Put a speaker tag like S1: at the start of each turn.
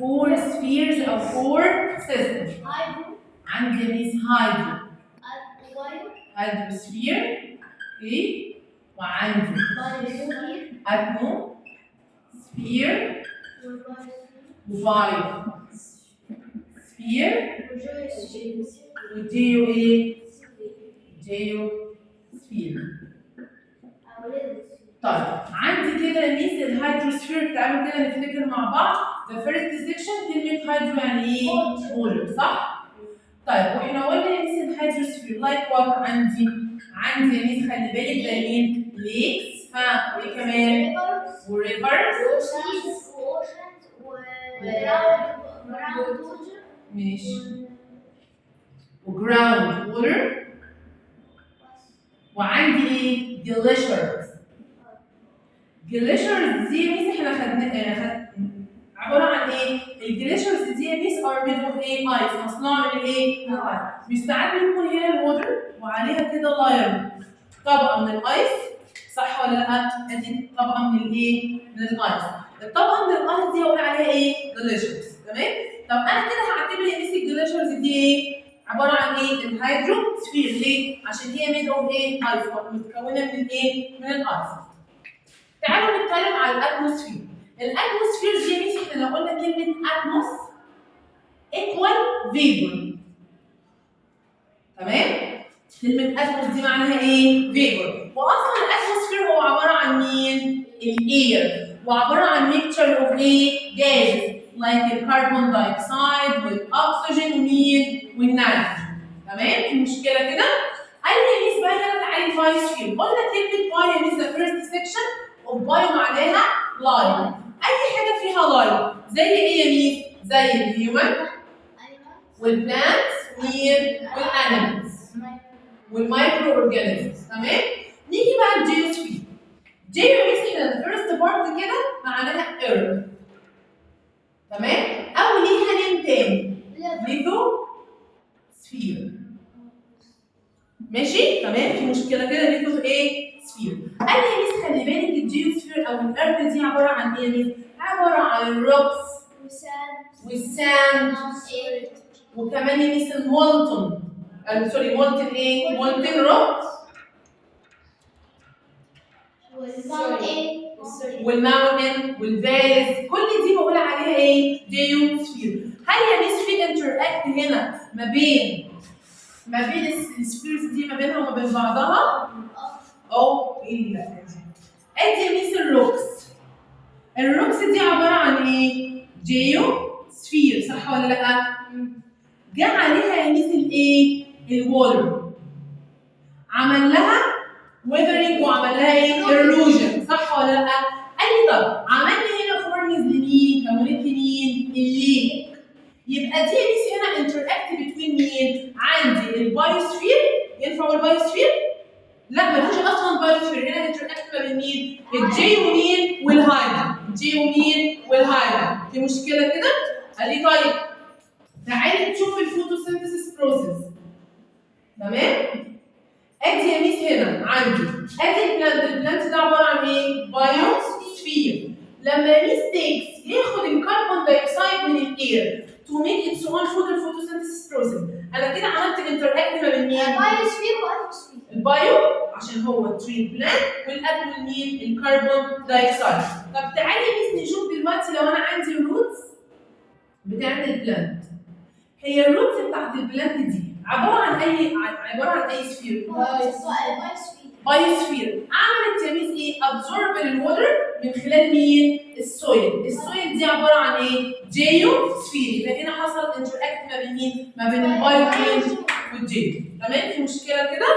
S1: 4 spheres او 4 systems. عندي يا ميس هيدروسفير اوكي، وعندي اتموسفير وفايو سفير وجيو ايه؟ جيو سفير. طيب عندي كده يا ميس الهيدروسفير، تعالوا كده نفتكر مع بعض. The first section كلمة هيدرو يعني ايه؟ ووتر صح؟ طيب واحنا قلنا يا ميس الهيدروسفير لايك وات عندي يا ميس خلي بالك ده مين؟ ليكس وايه كمان؟ وريفرز ماشي وجراوند ووتر وعندي ايه؟ جليشرز. جليشرز دي يا ميس احنا خدنا عباره عن ايه؟ الجليشرز دي يا ميس ار ميد اوف ايه؟ ايس، مصنوعه من الايه؟ من الايس. مش ساعات بيكون هنا الووتر وعليها كده لاير طبقه من الايس صح ولا لا؟ ادي طبقه من الايه؟ من الايس. الطبقه من الايس دي هقول عليها ايه؟ جليشرز تمام؟ طب انا كده هعتبر يا ميس الجليشرز دي ايه؟ عباره عن ايه؟ الهيدروسفير. ليه؟ عشان هي ميد اوف ايه؟ ايس، متكونه من ايه؟ من الايس. تعالوا نتكلم على الاتموسفير. الاتموسفير دي يا ميس احنا لو قلنا كلمه اتموس ايكوال فيبر تمام؟ كلمه اتموس دي معناها ايه؟ فيبر. واصلا الاتموسفير هو عباره عن مين؟ الاير، وعباره عن ميكتشر اوف ايه؟ جاز لايك الكربون دايوكسيد والاكسجين ومين؟ والنيتروجين تمام؟ في مشكله كده؟ قال لي يا ميس بقى هنا تعالي بايوسفير. قلنا كلمه بايو يا ميس ذا فيرست سيكشن اوف بايو معناها لايف. اي حاجه فيها لايف زي ايه يا ميس؟ زي الهيومن والبلانتس والانيمالز والمايكرو اورجانيزمز تمام؟ نيجي بقى الجيوسفير. جيو يا ميس احنا الفيرست بارت كده معناها ايرث تمام؟ او ليها نيم تاني ليثو سفير ماشي؟ تمام؟ في مشكله كده ليثو ايه؟ سفير. قال لي يا ميس خلي بالك الجيوسفير او الارض دي عباره عن ايه يا ميس؟ عباره عن الروكس والساند وكمان يا ميس المولتن سوري مولتن ايه؟ مولتن روكس والماونتن والفاليز، كل دي بقول عليها ايه؟ جيوسفير. هل يا ميس في انتراكت هنا ما بين السفيرز دي ما بينها وما بين بعضها؟ او ايه؟ ادي يا ميس الروكس دي عباره عن ايه؟ جيوسفير صح ولا لا؟ جه عليها يا ميس الايه؟ الووتر عمل لها ويذرنج وعمل لها ايه؟ ايروجن صح ولا لا؟ قال لي طب عمل لي هنا فورمز لمين؟ كونت لي مين؟ الليك. يبقى دي يا ميس هنا انتراكت بتوين مين؟ عندي البايوسفير. ينفع البايوسفير؟ لا مفيش اصلا بايوسفير، هنا انتراكت ما بين مين؟ الجي ومين؟ والهايدرا. الجي ومين؟ والهايدرا. في مشكله كده؟ قال لي طيب تعالي نشوف الفوتوسينثيسيس بروسيس تمام؟ ادي يا ميس هنا عندي ادي البلانت ده عباره عن ايه؟ بايوسفير. لما ميس تيكس ياخد الكربون دايوكسيد من الاير تو ميك اتس اون فود الفوتوسينثيسيس بروسيس، انا كده عملت انتراكت ما بين مين؟
S2: بايوسفير واتموسفير.
S1: البايو عشان هو تري بلانت والاتمو مين؟ الكربون دايوكسيد. طب تعالي يا ميس نشوف دلوقتي لو انا عندي الروتس بتاعت البلانت. هي الروتس بتاعت البلانت دي عباره عن اي سفير؟ بايوسفير. عملت يا ميس ايه؟ ابزورب الووتر من خلال مين؟ السويل. السويل دي عباره عن ايه؟ جيوسفير. يبقى هنا حصل انتراكت ما بين مين؟ ما بين البايو والجيو. تمام؟ في مشكله كده؟